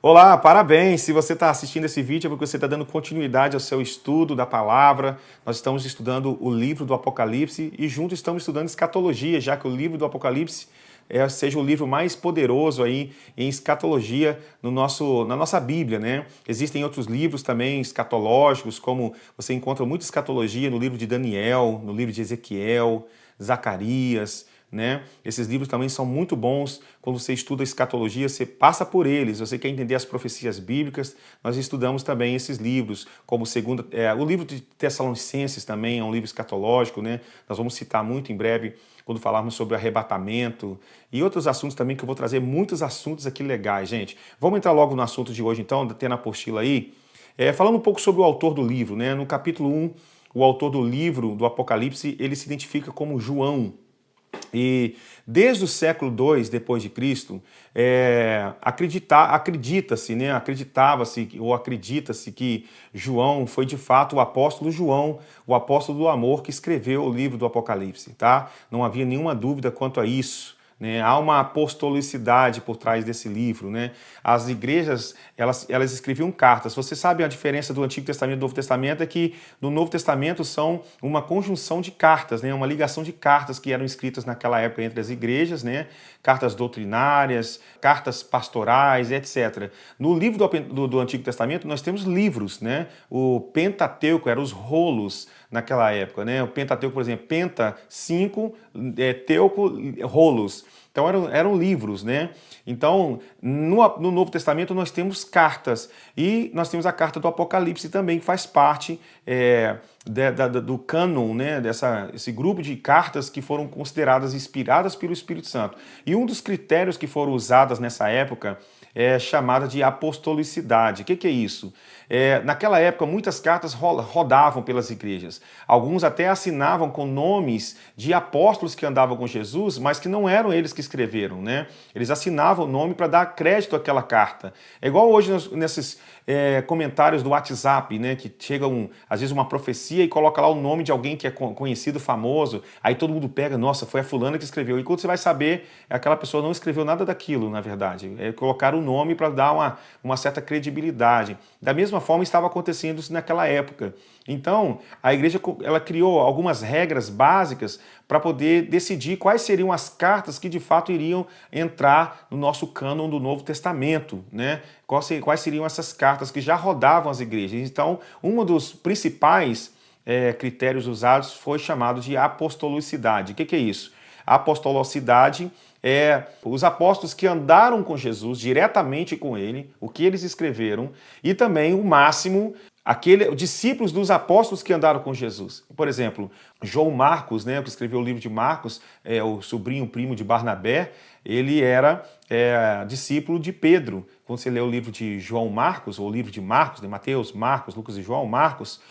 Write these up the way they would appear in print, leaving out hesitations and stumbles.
Olá, parabéns! Se você está assistindo esse vídeo é porque você está dando continuidade ao seu estudo da palavra. Nós estamos estudando o livro do Apocalipse e juntos estamos estudando escatologia, já que o livro do Apocalipse seja o livro mais poderoso aí em escatologia na nossa Bíblia, né? Existem outros livros também escatológicos, como você encontra muita escatologia no livro de Daniel, no livro de Ezequiel, Zacarias, né? Esses livros também são muito bons. Quando você estuda escatologia, você passa por eles. Você quer entender as profecias bíblicas, nós estudamos também esses livros, como o livro de Tessalonicenses também é um livro escatológico, né? Nós vamos citar muito em breve quando falarmos sobre o arrebatamento e outros assuntos também, que eu vou trazer muitos assuntos aqui legais, gente. Vamos entrar logo no assunto de hoje então, tendo a apostila aí. Falando um pouco sobre o autor do livro, né? No capítulo 1, o autor do livro do Apocalipse, ele se identifica como João. E desde o século II depois de Cristo, acredita-se, né, acreditava-se ou acredita-se que João foi de fato o apóstolo João, o apóstolo do amor que escreveu o livro do Apocalipse, tá? Não havia nenhuma dúvida quanto a isso. Né? Há uma apostolicidade por trás desse livro, né? As igrejas, elas escreviam cartas. Você sabe a diferença do Antigo Testamento e do Novo Testamento? É que no Novo Testamento são uma conjunção de cartas, né? Uma ligação de cartas que eram escritas naquela época entre as igrejas, né? Cartas doutrinárias, cartas pastorais, etc. No livro do Antigo Testamento nós temos livros, né? O Pentateuco eram os rolos naquela época, né? O Pentateuco, por exemplo, Penta, 5, Teuco, rolos. Então eram livros, né? Então, no Novo Testamento nós temos cartas e nós temos a carta do Apocalipse também, que faz parte do cânon, né? Esse grupo de cartas que foram consideradas inspiradas pelo Espírito Santo. E um dos critérios que foram usados nessa época é chamada de apostolicidade. O que é isso? Naquela época, muitas cartas rodavam pelas igrejas. Alguns até assinavam com nomes de apóstolos que andavam com Jesus, mas que não eram eles que escreveram, né? Eles assinavam o nome para dar crédito àquela carta. É igual hoje nesses comentários do WhatsApp, né? Que chega, às vezes, uma profecia e coloca lá o nome de alguém que é conhecido, famoso, aí todo mundo pega, nossa, foi a fulana que escreveu. E quando você vai saber, aquela pessoa não escreveu nada daquilo, na verdade. Colocaram o nome para dar uma certa credibilidade. Da mesma forma estava acontecendo isso naquela época. Então, a igreja ela criou algumas regras básicas para poder decidir quais seriam as cartas que de fato iriam entrar no nosso cânon do Novo Testamento, né? Quais seriam essas cartas que já rodavam as igrejas. Então, um dos principais critérios usados foi chamado de apostolicidade. O que é isso? A apostolicidade os apóstolos que andaram com Jesus, diretamente com ele, o que eles escreveram, e também o máximo, discípulos dos apóstolos que andaram com Jesus. Por exemplo, João Marcos, né, que escreveu o livro de Marcos, o sobrinho primo de Barnabé, ele era discípulo de Pedro. Quando você lê o livro de João Marcos, ou o livro de Marcos, de Mateus, Marcos, Lucas e João, Marcos,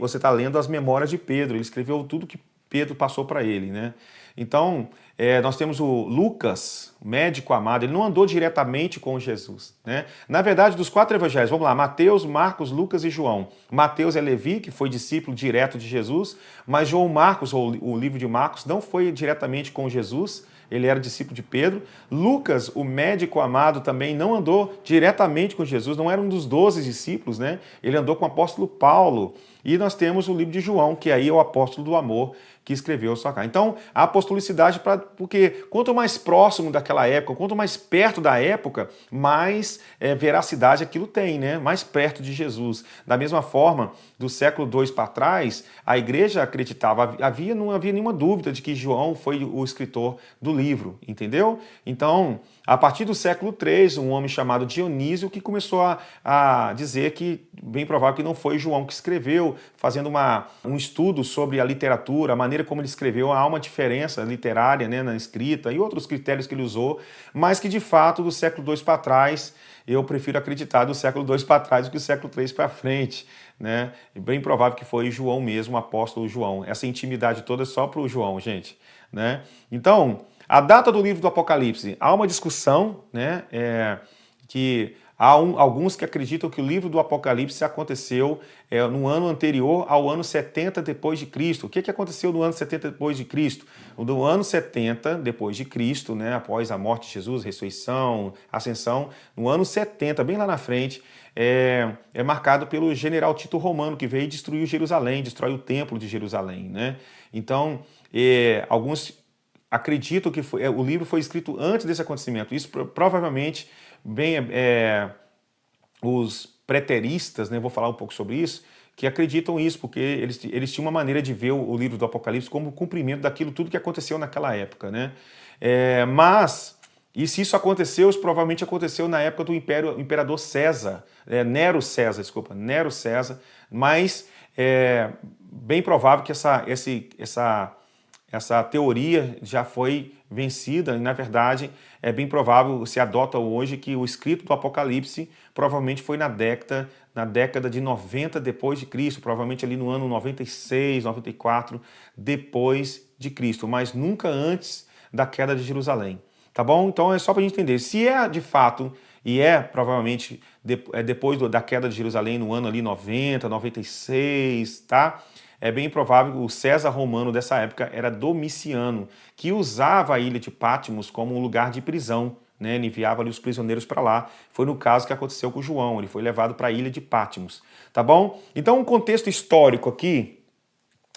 você está lendo as memórias de Pedro, ele escreveu tudo que Pedro passou para ele, né? Então, nós temos o Lucas, o médico amado, ele não andou diretamente com Jesus, né? Na verdade, dos 4 evangelhos, vamos lá, Mateus, Marcos, Lucas e João. Mateus é Levi, que foi discípulo direto de Jesus, mas João Marcos, ou o livro de Marcos, não foi diretamente com Jesus, ele era discípulo de Pedro. Lucas, o médico amado, também não andou diretamente com Jesus, não era um dos 12 discípulos, né? Ele andou com o apóstolo Paulo. E nós temos o livro de João, que aí é o apóstolo do amor, que escreveu sua carta. Então, a apostolicidade, porque quanto mais próximo daquela época, quanto mais perto da época, mais veracidade aquilo tem, né? Mais perto de Jesus. Da mesma forma, do século II para trás, a igreja acreditava, não havia nenhuma dúvida de que João foi o escritor do livro, entendeu? Então, a partir do século III, um homem chamado Dionísio que começou a dizer que, bem provável que não foi João que escreveu, fazendo um estudo sobre a literatura, a maneira como ele escreveu, há uma diferença literária, né, na escrita e outros critérios que ele usou, mas que de fato do século II para trás, eu prefiro acreditar do século II para trás do que do século III para frente, né? E bem provável que foi João mesmo, o apóstolo João. Essa intimidade toda é só para o João, gente, né? Então, a data do livro do Apocalipse, há uma discussão, né, que Há alguns que acreditam que o livro do Apocalipse aconteceu no ano anterior ao ano 70 depois de Cristo. O que aconteceu no ano 70 depois de Cristo? No ano 70 depois de Cristo, né, após a morte de Jesus, ressurreição, ascensão, no ano 70, bem lá na frente, é marcado pelo general Tito Romano, que veio e destruiu Jerusalém, destrói o templo de Jerusalém, né? Então, alguns acreditam que o livro foi escrito antes desse acontecimento. Isso provavelmente, os preteristas, né, vou falar um pouco sobre isso, que acreditam isso, porque eles tinham uma maneira de ver o livro do Apocalipse como cumprimento daquilo tudo que aconteceu naquela época, né? E se isso aconteceu, isso provavelmente aconteceu na época do imperador César, Nero César, mas é bem provável que essa teoria já foi vencida e, na verdade, é bem provável, se adota hoje, que o escrito do Apocalipse provavelmente foi na década de 90 depois de Cristo, provavelmente ali no ano 96, 94 depois de Cristo, mas nunca antes da queda de Jerusalém. Tá bom? Então é só para a gente entender. Se é de fato, e provavelmente depois da queda de Jerusalém no ano ali 90, 96, tá? É bem provável que o César romano dessa época era Domiciano, que usava a ilha de Patmos como um lugar de prisão, né? Ele enviava ali os prisioneiros para lá. Foi no caso que aconteceu com João, ele foi levado para a ilha de Patmos, tá bom? Então, um contexto histórico aqui,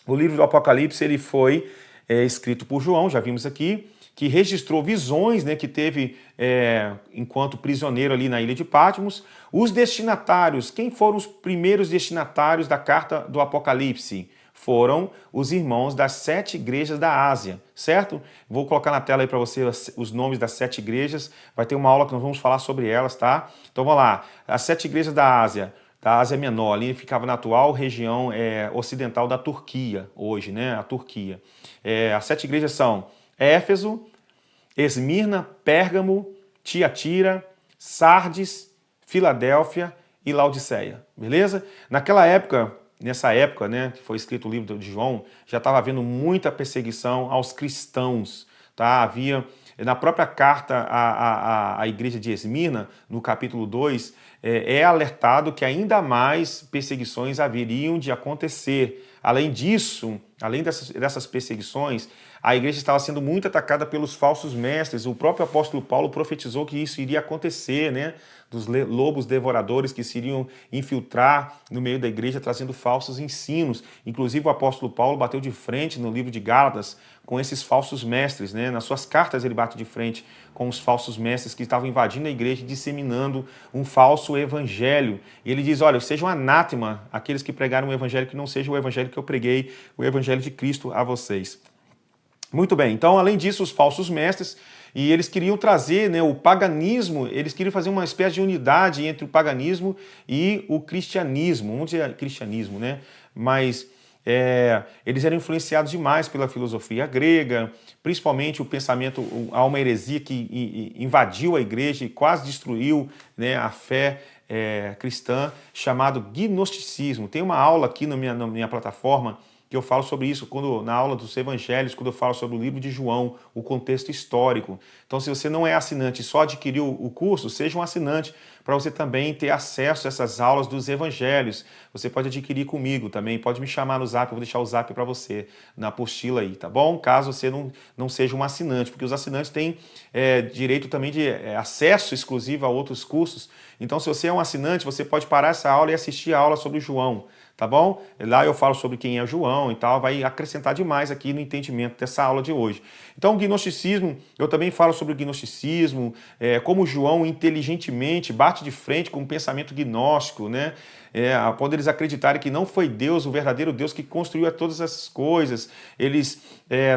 o livro do Apocalipse ele foi escrito por João, já vimos aqui, que registrou visões, né, que teve enquanto prisioneiro ali na ilha de Patmos. Os destinatários, quem foram os primeiros destinatários da carta do Apocalipse? Foram os irmãos das 7 igrejas da Ásia, certo? Vou colocar na tela aí para você os nomes das 7 igrejas, vai ter uma aula que nós vamos falar sobre elas, tá? Então vamos lá, as 7 igrejas da Ásia Menor, ali ficava na atual região ocidental da Turquia, hoje, né, a Turquia. As 7 igrejas são Éfeso, Esmirna, Pérgamo, Tiatira, Sardes, Filadélfia e Laodiceia, beleza? Nessa época, né, que foi escrito o livro de João, já estava havendo muita perseguição aos cristãos, tá? Havia, na própria carta à igreja de Esmirna, no capítulo 2, alertado que ainda mais perseguições haveriam de acontecer. Além disso, além dessas perseguições, a igreja estava sendo muito atacada pelos falsos mestres. O próprio apóstolo Paulo profetizou que isso iria acontecer, né? Dos lobos devoradores que se iriam infiltrar no meio da igreja trazendo falsos ensinos. Inclusive o apóstolo Paulo bateu de frente no livro de Gálatas com esses falsos mestres, né? Nas suas cartas ele bate de frente com os falsos mestres que estavam invadindo a igreja e disseminando um falso evangelho. E ele diz, olha, sejam anátema aqueles que pregaram um evangelho que não seja o evangelho que eu preguei, o evangelho de Cristo a vocês. Muito bem, então além disso os falsos mestres, e eles queriam trazer, né, o paganismo, eles queriam fazer uma espécie de unidade entre o paganismo e o cristianismo, vamos dizer cristianismo, né? Mas eles eram influenciados demais pela filosofia grega, principalmente o pensamento, há uma heresia que invadiu a igreja e quase destruiu, né, a fé cristã, chamado gnosticismo. Tem uma aula aqui na minha plataforma que eu falo sobre isso na aula dos evangelhos, quando eu falo sobre o livro de João, o contexto histórico. Então, se você não é assinante e só adquiriu o curso, seja um assinante para você também ter acesso a essas aulas dos evangelhos. Você pode adquirir comigo também, pode me chamar no zap, eu vou deixar o zap para você na apostila aí, tá bom? Caso você não seja um assinante, porque os assinantes têm direito também de acesso exclusivo a outros cursos. Então, se você é um assinante, você pode parar essa aula e assistir a aula sobre João, tá bom? Lá eu falo sobre quem é João e tal, vai acrescentar demais aqui no entendimento dessa aula de hoje. Então, o gnosticismo, eu também falo sobre o gnosticismo, como João inteligentemente bate de frente com o pensamento gnóstico, né? Quando eles acreditarem que não foi Deus, o verdadeiro Deus que construiu todas essas coisas, eles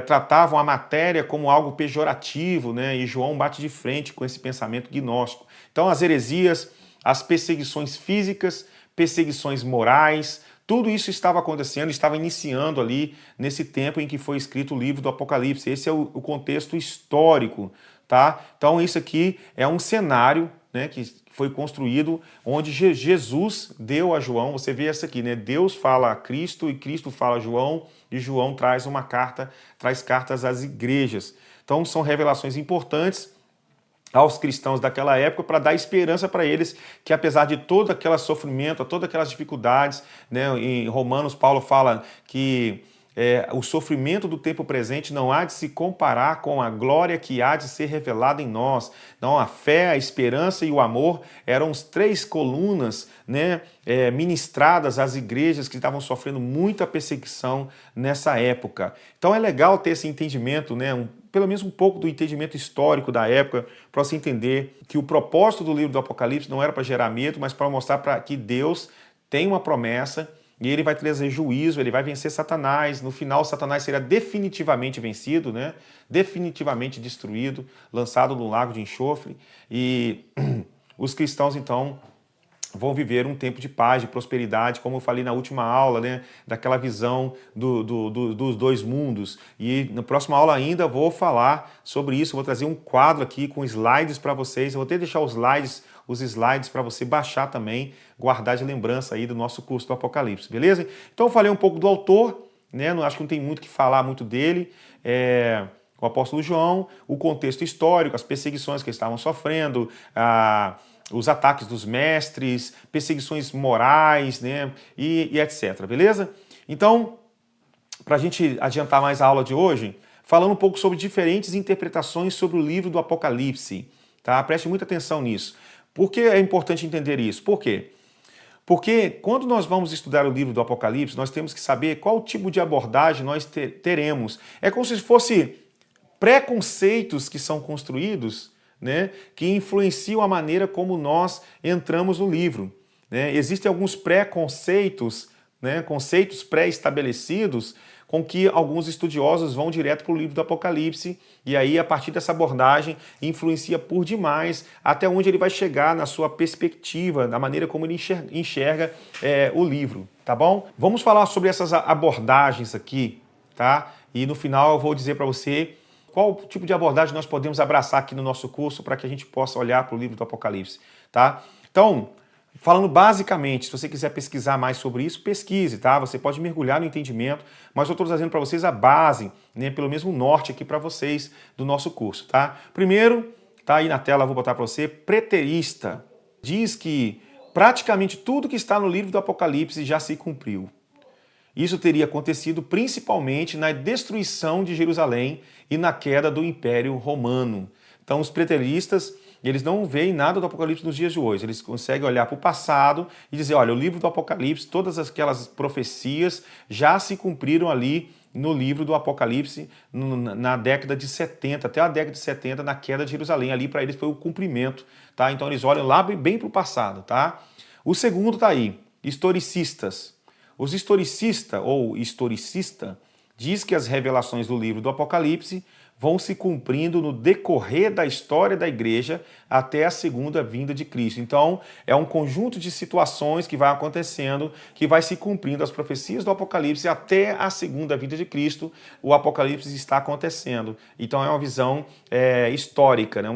tratavam a matéria como algo pejorativo, né? E João bate de frente com esse pensamento gnóstico. Então, as heresias, as perseguições físicas, perseguições morais, tudo isso estava acontecendo, estava iniciando ali nesse tempo em que foi escrito o livro do Apocalipse. Esse é o contexto histórico, tá? Então isso aqui é um cenário, né, que foi construído onde Jesus deu a João, você vê essa aqui, né? Deus fala a Cristo e Cristo fala a João e João traz traz cartas às igrejas. Então são revelações importantes aos cristãos daquela época para dar esperança para eles que apesar de todo aquele sofrimento, todas aquelas dificuldades, né, em Romanos Paulo fala que o sofrimento do tempo presente não há de se comparar com a glória que há de ser revelada em nós. Então a fé, a esperança e o amor eram as três colunas, né, ministradas às igrejas que estavam sofrendo muita perseguição nessa época. Então é legal ter esse entendimento, né, pelo menos um pouco do entendimento histórico da época, para você entender que o propósito do livro do Apocalipse não era para gerar medo, mas para mostrar que Deus tem uma promessa e ele vai trazer juízo, ele vai vencer Satanás. No final, Satanás será definitivamente vencido, né? Definitivamente destruído, lançado no lago de enxofre. E os cristãos, então, vão viver um tempo de paz, de prosperidade, como eu falei na última aula, né, daquela visão dos dois mundos. E na próxima aula ainda vou falar sobre isso, vou trazer um quadro aqui com slides para vocês, eu vou até deixar os slides para você baixar também, guardar de lembrança aí do nosso curso do Apocalipse, beleza? Então eu falei um pouco do autor, né, acho que não tem muito o que falar muito dele, o apóstolo João, o contexto histórico, as perseguições que eles estavam sofrendo, os ataques dos mestres, perseguições morais, né, e etc, beleza? Então, para a gente adiantar mais a aula de hoje, falando um pouco sobre diferentes interpretações sobre o livro do Apocalipse, tá? Preste muita atenção nisso. Por que é importante entender isso? Por quê? Porque quando nós vamos estudar o livro do Apocalipse, nós temos que saber qual tipo de abordagem nós teremos. É como se fosse preconceitos que são construídos, né, que influenciam a maneira como nós entramos no livro, né? Existem alguns preconceitos, né, conceitos pré-estabelecidos com que alguns estudiosos vão direto para o livro do Apocalipse e aí a partir dessa abordagem influencia por demais até onde ele vai chegar na sua perspectiva, na maneira como ele enxerga o livro, tá bom? Vamos falar sobre essas abordagens aqui, tá? E no final eu vou dizer para você qual tipo de abordagem nós podemos abraçar aqui no nosso curso para que a gente possa olhar para o livro do Apocalipse, tá? Então, falando basicamente, se você quiser pesquisar mais sobre isso, pesquise, tá? Você pode mergulhar no entendimento, mas eu estou trazendo para vocês a base, né, pelo menos o norte aqui para vocês do nosso curso, tá? Primeiro, tá aí na tela, eu vou botar para você, preterista. Diz que praticamente tudo que está no livro do Apocalipse já se cumpriu. Isso teria acontecido principalmente na destruição de Jerusalém e na queda do Império Romano. Então os preteristas, eles não veem nada do Apocalipse nos dias de hoje. Eles conseguem olhar para o passado e dizer, olha, o livro do Apocalipse, todas aquelas profecias já se cumpriram ali no livro do Apocalipse na década de 70, até a década de 70, na queda de Jerusalém. Ali para eles foi o cumprimento, tá? Então eles olham lá bem para o passado, tá? O segundo está aí, historicistas. Os historicistas, ou historicista, diz que as revelações do livro do Apocalipse vão se cumprindo no decorrer da história da igreja até a segunda vinda de Cristo. Então, é um conjunto de situações que vai acontecendo, que vai se cumprindo as profecias do Apocalipse até a segunda vinda de Cristo, o Apocalipse está acontecendo. Então, é uma visão histórica, né?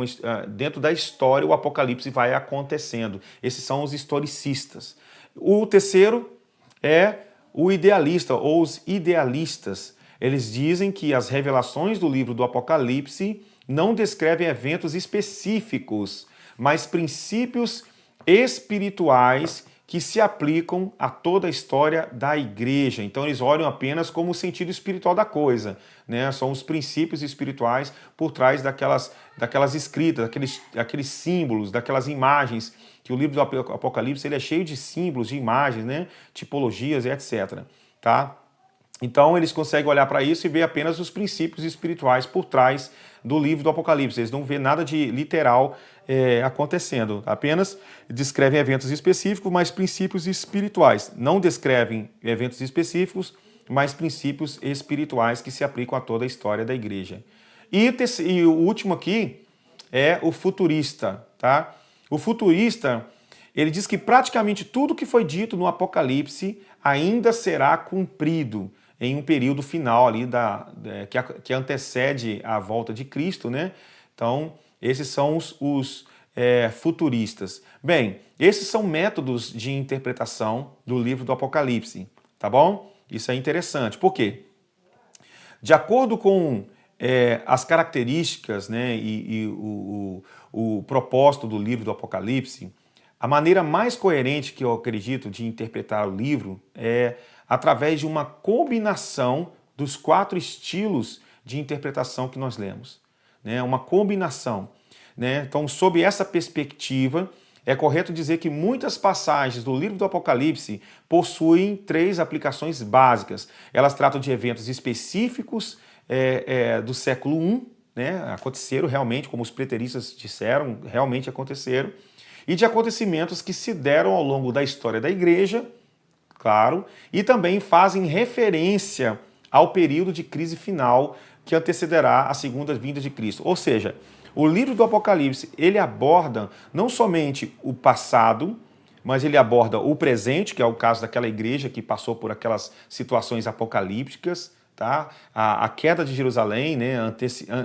Dentro da história, o Apocalipse vai acontecendo. Esses são os historicistas. O terceiro é o idealista, ou os idealistas. Eles dizem que as revelações do livro do Apocalipse não descrevem eventos específicos, mas princípios espirituais que se aplicam a toda a história da igreja. Então eles olham apenas como o sentido espiritual da coisa, né? São os princípios espirituais por trás daquelas escritas, daqueles símbolos, daquelas imagens, que o livro do Apocalipse ele é cheio de símbolos, de imagens, né? Tipologias e etc. Tá? Então eles conseguem olhar para isso e ver apenas os princípios espirituais por trás do livro do Apocalipse. Eles não vê nada de literal acontecendo. Apenas descrevem eventos específicos, mas princípios espirituais. Não descrevem eventos específicos, mas princípios espirituais que se aplicam a toda a história da igreja. E o último aqui é o futurista, tá? O futurista, ele diz que praticamente tudo que foi dito no Apocalipse ainda será cumprido em um período final ali que antecede a volta de Cristo, né? Então, esses são os futuristas. Bem, esses são métodos de interpretação do livro do Apocalipse, tá bom? Isso é interessante. Por quê? De acordo com as características, né, o propósito do livro do Apocalipse, a maneira mais coerente que eu acredito de interpretar o livro é através de uma combinação dos 4 estilos de interpretação que nós lemos, né? Uma combinação, né? Então, sob essa perspectiva, é correto dizer que muitas passagens do livro do Apocalipse possuem 3 aplicações básicas. Elas tratam de eventos específicos do século I, né? Aconteceram realmente, como os preteristas disseram, realmente aconteceram, e de acontecimentos que se deram ao longo da história da igreja, claro, e também fazem referência ao período de crise final que antecederá a segunda vinda de Cristo. Ou seja, o livro do Apocalipse, ele aborda não somente o passado, mas ele aborda o presente, que é o caso daquela igreja que passou por aquelas situações apocalípticas, tá? A queda de Jerusalém, né?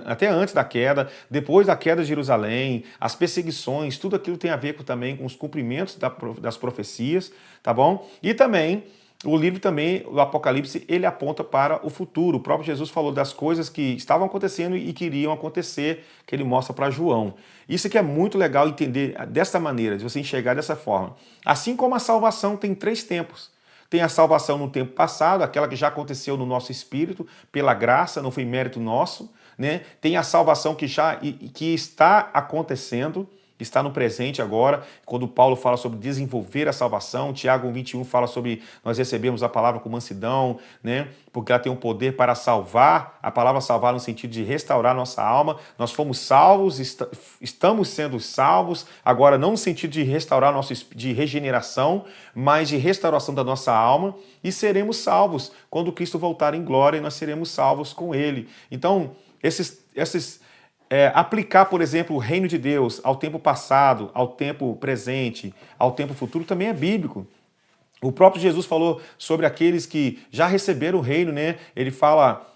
Até antes da queda, depois da queda de Jerusalém, as perseguições, tudo aquilo tem a ver também com os cumprimentos das profecias, tá bom? E também o livro também, o Apocalipse, ele aponta para o futuro. O próprio Jesus falou das coisas que estavam acontecendo e que iriam acontecer, que ele mostra para João. Isso que é muito legal entender dessa maneira, de você enxergar dessa forma. Assim como a salvação tem 3 tempos. Tem a salvação no tempo passado, aquela que já aconteceu no nosso espírito, pela graça, não foi mérito nosso, né? Tem a salvação que está acontecendo, está no presente agora, quando Paulo fala sobre desenvolver a salvação, Tiago 1:21 fala sobre nós recebemos a palavra com mansidão, né? Porque ela tem um poder para salvar, a palavra salvar no sentido de restaurar nossa alma, nós fomos salvos, estamos sendo salvos, agora não no sentido de restaurar de regeneração, mas de restauração da nossa alma, e seremos salvos quando Cristo voltar em glória, e nós seremos salvos com Ele. Então, aplicar, por exemplo, o reino de Deus ao tempo passado, ao tempo presente, ao tempo futuro também é bíblico. O próprio Jesus falou sobre aqueles que já receberam o reino, né? Ele fala,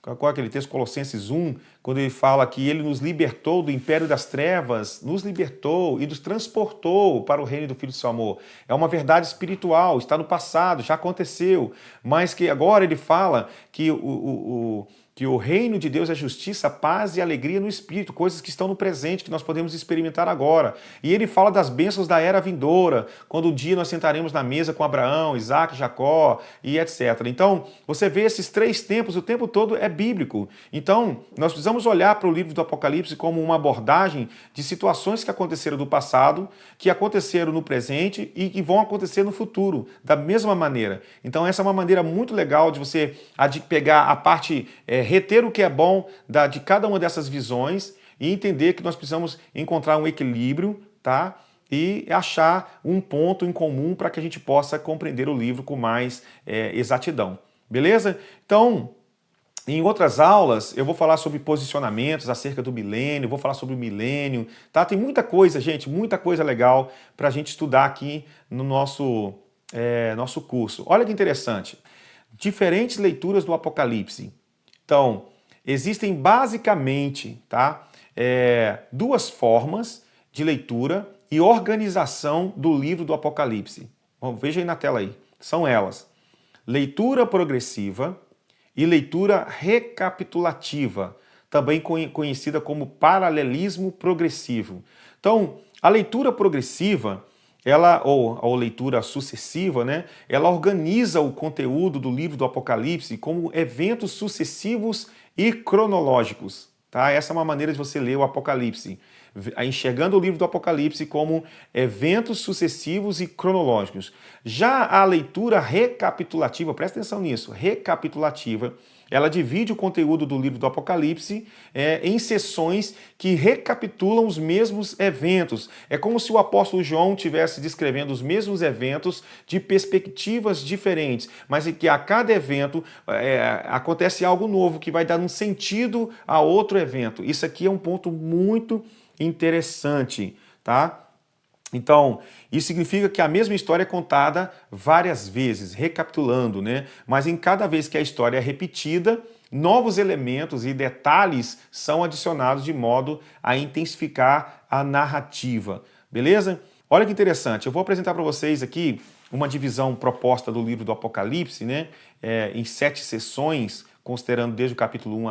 qual é aquele texto? Colossenses 1, quando ele fala que ele nos libertou do império das trevas, nos libertou e nos transportou para o reino do Filho do seu amor. É uma verdade espiritual, está no passado, já aconteceu, mas que agora ele fala que que o reino de Deus é justiça, paz e alegria no Espírito, coisas que estão no presente, que nós podemos experimentar agora. E ele fala das bênçãos da era vindoura, quando um dia nós sentaremos na mesa com Abraão, Isaac, Jacó e etc. Então, você vê esses 3 tempos, o tempo todo é bíblico. Então, nós precisamos olhar para o livro do Apocalipse como uma abordagem de situações que aconteceram do passado, que aconteceram no presente e que vão acontecer no futuro, da mesma maneira. Então, essa é uma maneira muito legal de você pegar a parte reter o que é bom de cada uma dessas visões e entender que nós precisamos encontrar um equilíbrio, tá? E achar um ponto em comum para que a gente possa compreender o livro com mais exatidão. Beleza? Então, em outras aulas, eu vou falar sobre posicionamentos acerca do milênio, vou falar sobre o milênio, tá? Tem muita coisa, gente, muita coisa legal para a gente estudar aqui no nosso curso. Olha que interessante. Diferentes leituras do Apocalipse. Então, existem basicamente, tá, 2 formas de leitura e organização do livro do Apocalipse. Bom, veja aí na tela aí. São elas: leitura progressiva e leitura recapitulativa, também conhecida como paralelismo progressivo. Então, a leitura progressiva, ou leitura sucessiva, né? Ela organiza o conteúdo do livro do Apocalipse como eventos sucessivos e cronológicos. Tá? Essa é uma maneira de você ler o Apocalipse, enxergando o livro do Apocalipse como eventos sucessivos e cronológicos. Já a leitura recapitulativa, presta atenção nisso, recapitulativa, ela divide o conteúdo do livro do Apocalipse em sessões que recapitulam os mesmos eventos. É como se o apóstolo João estivesse descrevendo os mesmos eventos de perspectivas diferentes, mas em que a cada evento acontece algo novo que vai dar um sentido a outro evento. Isso aqui é um ponto muito interessante, tá? Então, isso significa que a mesma história é contada várias vezes, recapitulando, né? Mas em cada vez que a história é repetida, novos elementos e detalhes são adicionados de modo a intensificar a narrativa, beleza? Olha que interessante, eu vou apresentar para vocês aqui uma divisão proposta do livro do Apocalipse, né? Em 7 sessões, considerando desde o capítulo 1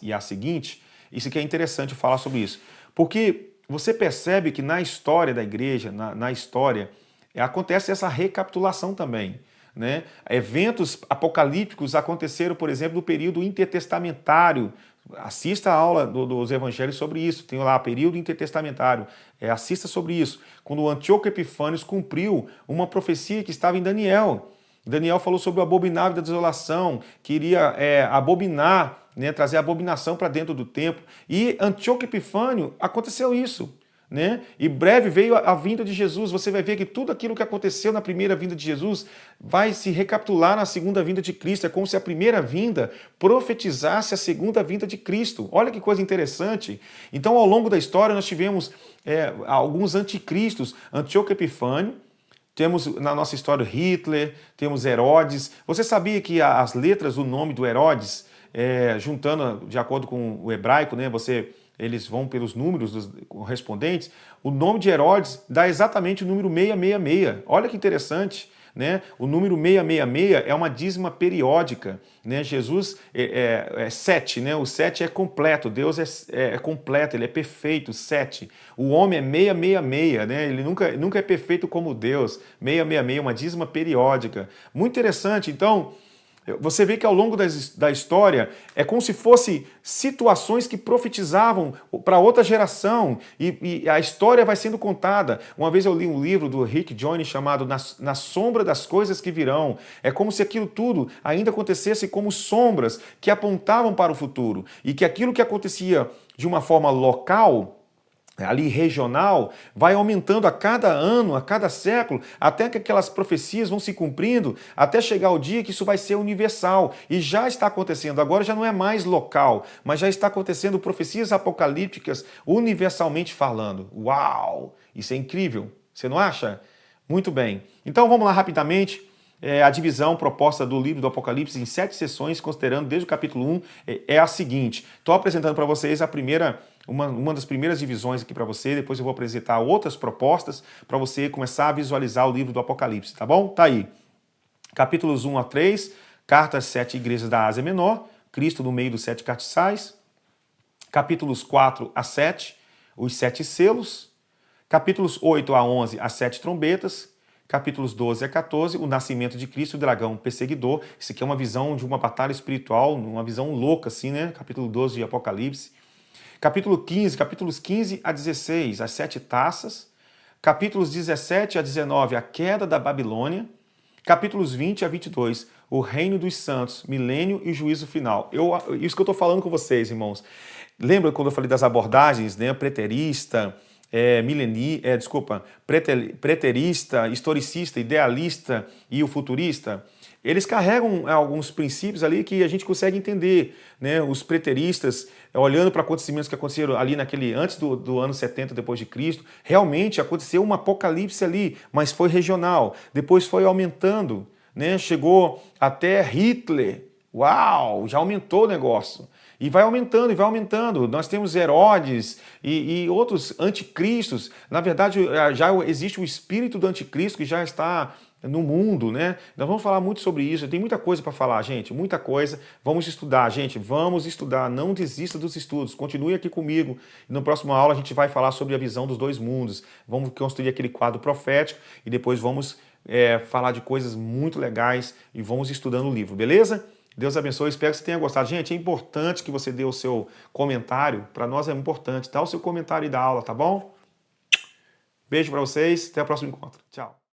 e a seguinte, isso que é interessante falar sobre isso. Porque você percebe que na história da igreja, na história, acontece essa recapitulação também. Né? Eventos apocalípticos aconteceram, por exemplo, no período intertestamentário. Assista a aula dos evangelhos sobre isso, tem lá período intertestamentário, assista sobre isso. Quando o Antíoco Epifânios cumpriu uma profecia que estava em Daniel. Daniel falou sobre o abominável da desolação, que iria abominar, né, trazer abominação para dentro do templo. E Antíoco Epifânio, aconteceu isso. Né? E breve veio a vinda de Jesus. Você vai ver que tudo aquilo que aconteceu na primeira vinda de Jesus vai se recapitular na segunda vinda de Cristo. É como se a primeira vinda profetizasse a segunda vinda de Cristo. Olha que coisa interessante. Então, ao longo da história, nós tivemos alguns anticristos. Antíoco Epifânio, temos na nossa história Hitler, temos Herodes. Você sabia que as letras do nome do Herodes, juntando de acordo com o hebraico, né, eles vão pelos números dos correspondentes, o nome de Herodes dá exatamente o número 666. Olha que interessante, né? O número 666 é uma dízima periódica, né? Jesus é 7, né? O 7 é completo, Deus é completo, ele é perfeito, 7. O homem é 666, né? Ele nunca é perfeito como Deus. 666 é uma dízima periódica. Muito interessante, então. Você vê que ao longo da história é como se fossem situações que profetizavam para outra geração e a história vai sendo contada. Uma vez eu li um livro do Rick Joyner chamado Na Sombra das Coisas que Virão. É como se aquilo tudo ainda acontecesse como sombras que apontavam para o futuro e que aquilo que acontecia de uma forma local, ali regional, vai aumentando a cada ano, a cada século, até que aquelas profecias vão se cumprindo, até chegar o dia que isso vai ser universal. E já está acontecendo, agora já não é mais local, mas já está acontecendo profecias apocalípticas universalmente falando. Uau! Isso é incrível, você não acha? Muito bem. Então vamos lá rapidamente. A divisão proposta do livro do Apocalipse em 7 sessões, considerando desde o capítulo 1, é a seguinte. Estou apresentando para vocês uma das primeiras divisões aqui para você, depois eu vou apresentar outras propostas para você começar a visualizar o livro do Apocalipse, tá bom? Tá aí. Capítulos 1 a 3, cartas 7 igrejas da Ásia Menor, Cristo no meio dos 7 castiçais. Capítulos 4 a 7, os 7 selos. Capítulos 8 a 11, as 7 trombetas. Capítulos 12 a 14, o nascimento de Cristo, o dragão perseguidor. Isso aqui é uma visão de uma batalha espiritual, uma visão louca assim, né? Capítulo 12 de Apocalipse. Capítulos 15 a 16, as 7 taças. Capítulos 17 a 19, a queda da Babilônia. Capítulos 20 a 22, o reino dos santos, milênio e juízo final. Isso que eu estou falando com vocês, irmãos. Lembra quando eu falei das abordagens, né? Preterista, preterista, historicista, idealista e o futurista? Eles carregam alguns princípios ali que a gente consegue entender, né? Os preteristas, olhando para acontecimentos que aconteceram ali antes do ano 70 depois de Cristo, realmente aconteceu um apocalipse ali, mas foi regional, depois foi aumentando, né? Chegou até Hitler. Uau, já aumentou o negócio. E vai aumentando, e vai aumentando. Nós temos Herodes e outros anticristos. Na verdade, já existe o espírito do anticristo que já está no mundo, né? Nós vamos falar muito sobre isso. Tem muita coisa para falar, gente, muita coisa. Vamos estudar, gente, vamos estudar. Não desista dos estudos. Continue aqui comigo. E na próxima aula a gente vai falar sobre a visão dos dois mundos. Vamos construir aquele quadro profético e depois vamos falar de coisas muito legais e vamos estudando o livro, beleza? Deus abençoe, espero que você tenha gostado. Gente, é importante que você dê o seu comentário, para nós é importante. Dá o seu comentário e dá aula, tá bom? Beijo para vocês, até o próximo encontro. Tchau.